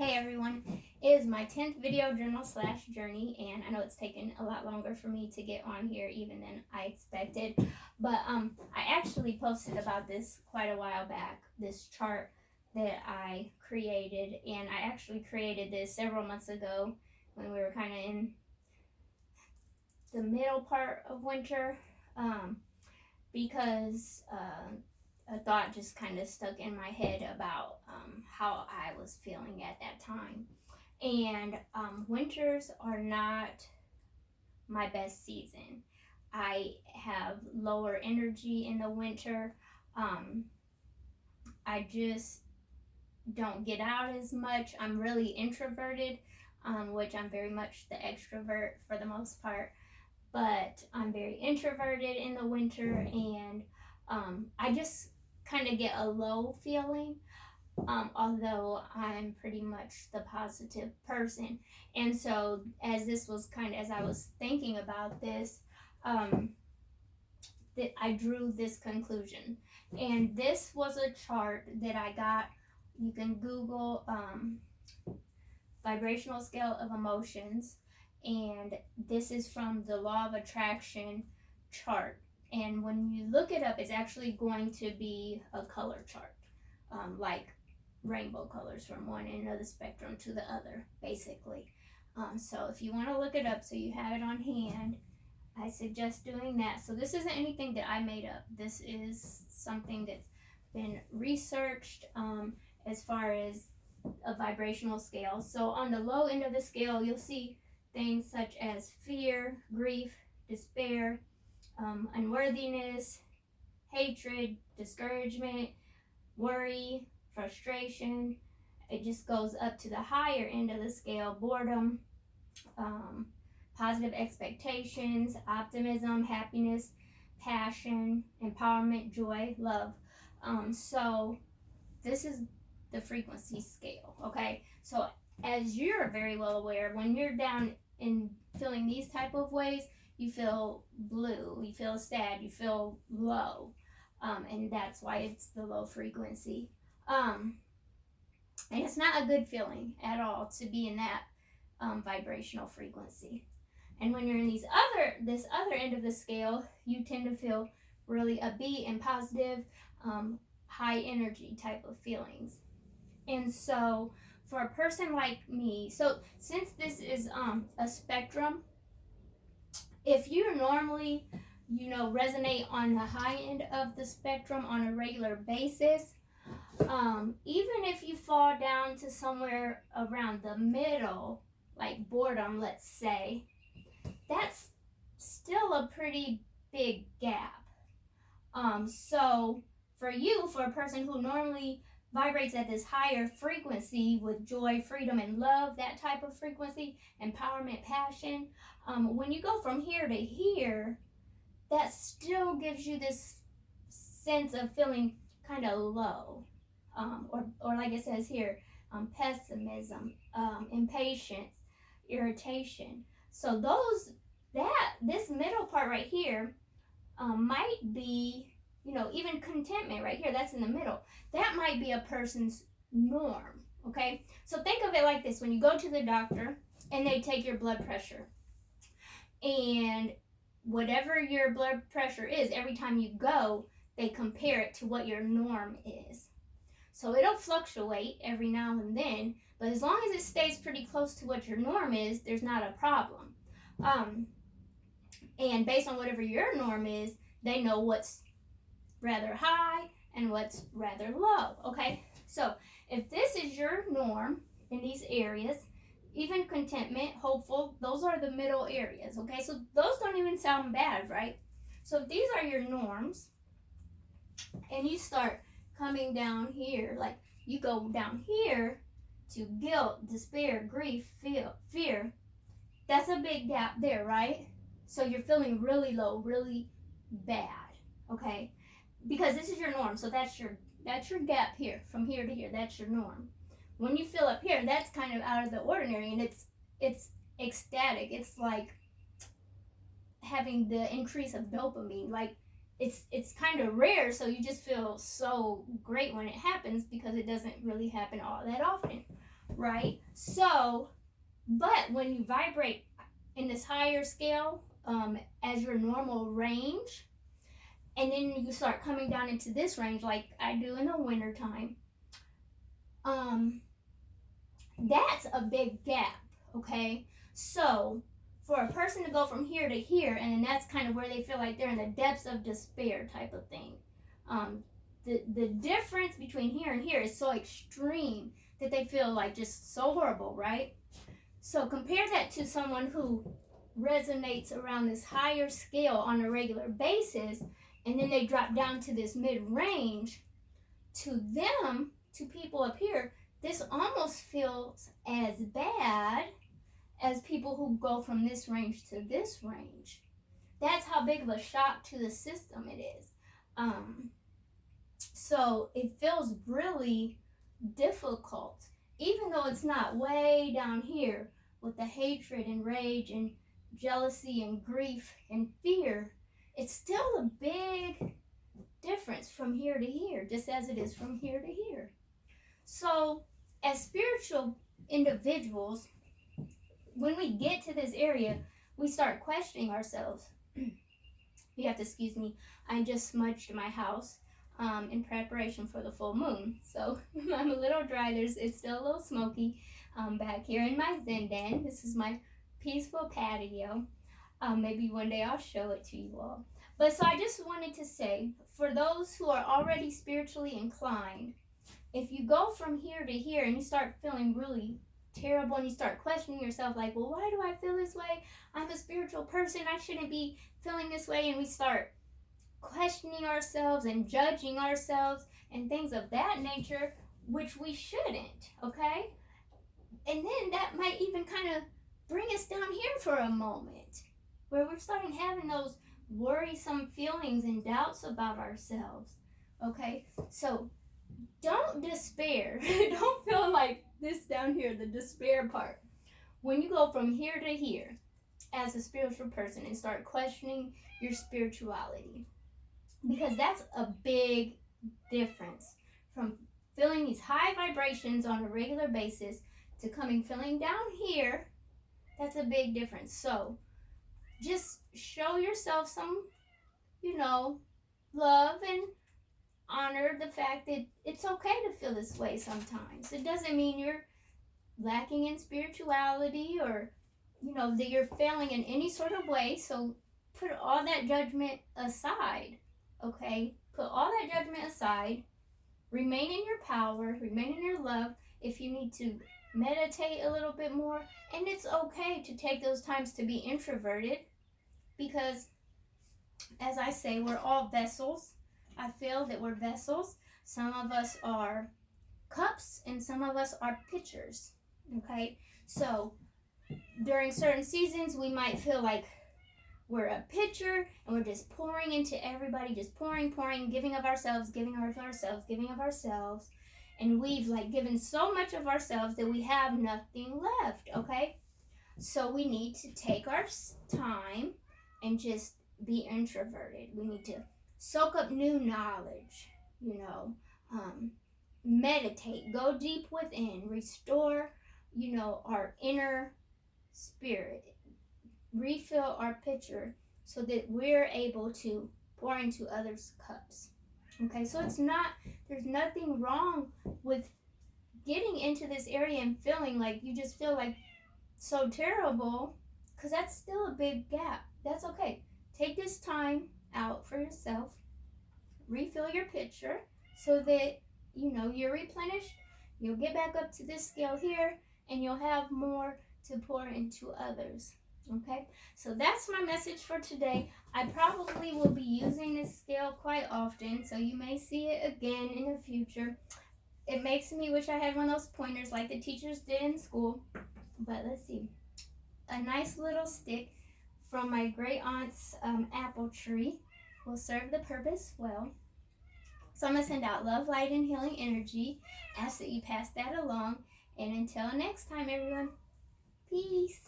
Hey everyone, it is my 10th video journal slash journey, and I know it's taken a lot longer for me to get on here even than I expected, but I actually posted about this quite a while back, this chart that I created, and I actually created this several months ago when we were kind of in the middle part of winter, because a thought just kind of stuck in my head about how I was feeling at that time. And winters are not my best season. I have lower energy in the winter. Um, I just don't get out as much. I'm really introverted, which I'm very much the extrovert for the most part. But I'm very introverted in the winter, and I just kind of get a low feeling, although I'm pretty much the positive person. And so, as I was thinking about this, that I drew this conclusion. And this was a chart that I got. You can Google vibrational scale of emotions, and this is from the law of attraction chart. And when you look it up, it's actually going to be a color chart, like rainbow colors from one end of the spectrum to the other, basically. So if you want to look it up so you have it on hand, I suggest doing that. So this isn't anything that I made up. This is something that's been researched as far as a vibrational scale. So on the low end of the scale, you'll see things such as fear, grief, despair, unworthiness, hatred, discouragement, worry, frustration. It just goes up to the higher end of the scale: boredom, positive expectations, optimism, happiness, passion, empowerment, joy, love. So this is the frequency scale, okay? So as you're very well aware, when you're down in feeling these type of ways, you feel blue, you feel sad, you feel low, and that's why it's the low frequency. And it's not a good feeling at all to be in that vibrational frequency. And when you're in this other end of the scale, you tend to feel really upbeat and positive, high energy type of feelings. And so for a person like me, so since this is a spectrum, if you normally resonate on the high end of the spectrum on a regular basis, even if you fall down to somewhere around the middle, like boredom, let's say, that's still a pretty big gap. So for a person who normally vibrates at this higher frequency with joy, freedom, and love, that type of frequency, empowerment, passion, when you go from here to here, that still gives you this sense of feeling kind of low, or like it says here, pessimism, impatience, irritation. So this middle part right here might be, even contentment right here, that's in the middle. That might be a person's norm, okay? So think of it like this: when you go to the doctor and they take your blood pressure, and whatever your blood pressure is, every time you go, they compare it to what your norm is. So it'll fluctuate every now and then, but as long as it stays pretty close to what your norm is, there's not a problem. And based on whatever your norm is, they know what's rather high and what's rather low, okay? So if this is your norm in these areas, even contentment, hopeful, those are the middle areas, okay? So those don't even sound bad, right? So if these are your norms, and you start coming down here, like you go down here to guilt, despair, grief, fear, that's a big gap there, right? So you're feeling really low, really bad, okay? Because this is your norm, so that's your gap here, from here to here, that's your norm. When you feel up here, that's kind of out of the ordinary, and it's ecstatic. It's like having the increase of dopamine. Like it's kind of rare, so you just feel so great when it happens, because it doesn't really happen all that often. right? So, but when you vibrate in this higher scale, as your normal range, and then you start coming down into this range like I do in the wintertime, that's a big gap, okay? So for a person to go from here to here, and then that's kind of where they feel like they're in the depths of despair type of thing. The difference between here and here is so extreme that they feel like just so horrible, right? So compare that to someone who resonates around this higher scale on a regular basis, and then they drop down to this mid-range. To them, to people up here, this almost feels as bad as people who go from this range to this range. That's how big of a shock to the system it is. So it feels really difficult, even though it's not way down here with the hatred and rage and jealousy and grief and fear. It's still a big difference from here to here, just as it is from here to here. So as spiritual individuals, when we get to this area, we start questioning ourselves. You have to excuse me, I just smudged my house in preparation for the full moon. So I'm a little dry. It's still a little smoky back here in my Zen den. This is my peaceful patio. Maybe one day I'll show it to you all. But so I just wanted to say, for those who are already spiritually inclined, if you go from here to here and you start feeling really terrible and you start questioning yourself like, well, why do I feel this way? I'm a spiritual person. I shouldn't be feeling this way. And we start questioning ourselves and judging ourselves and things of that nature, which we shouldn't, okay? And then that might even kind of bring us down here for a moment where we're starting having those worrisome feelings and doubts about ourselves, okay? So don't despair. Don't feel like this down here, the despair part. When you go from here to here as a spiritual person and start questioning your spirituality, because that's a big difference from feeling these high vibrations on a regular basis to feeling down here. That's a big difference. So just show yourself some, love and honor the fact that it's okay to feel this way sometimes. It doesn't mean you're lacking in spirituality or, that you're failing in any sort of way. So put all that judgment aside, okay? Put all that judgment aside. Remain in your power. Remain in your love. If you need to meditate a little bit more, and it's okay to take those times to be introverted, because as I say, we're all vessels. I feel that we're vessels. Some of us are cups and some of us are pitchers, okay? So during certain seasons, we might feel like we're a pitcher and we're just pouring into everybody, just pouring, giving of ourselves, and we've given so much of ourselves that we have nothing left, okay? So we need to take our time and just be introverted. We need to soak up new knowledge, meditate, go deep within, restore, our inner spirit, refill our pitcher so that we're able to pour into others' cups. Okay, so there's nothing wrong with getting into this area and feeling like you just feel like so terrible, because that's still a big gap. That's okay. Take this time out for yourself, refill your pitcher so that, you're replenished, you'll get back up to this scale here, and you'll have more to pour into others. Okay, so that's my message for today. I probably will be using this scale quite often, so you may see it again in the future. It makes me wish I had one of those pointers like the teachers did in school. But let's see. A nice little stick from my great aunt's apple tree will serve the purpose well. So I'm going to send out love, light, and healing energy. Ask that you pass that along. And until next time, everyone, peace.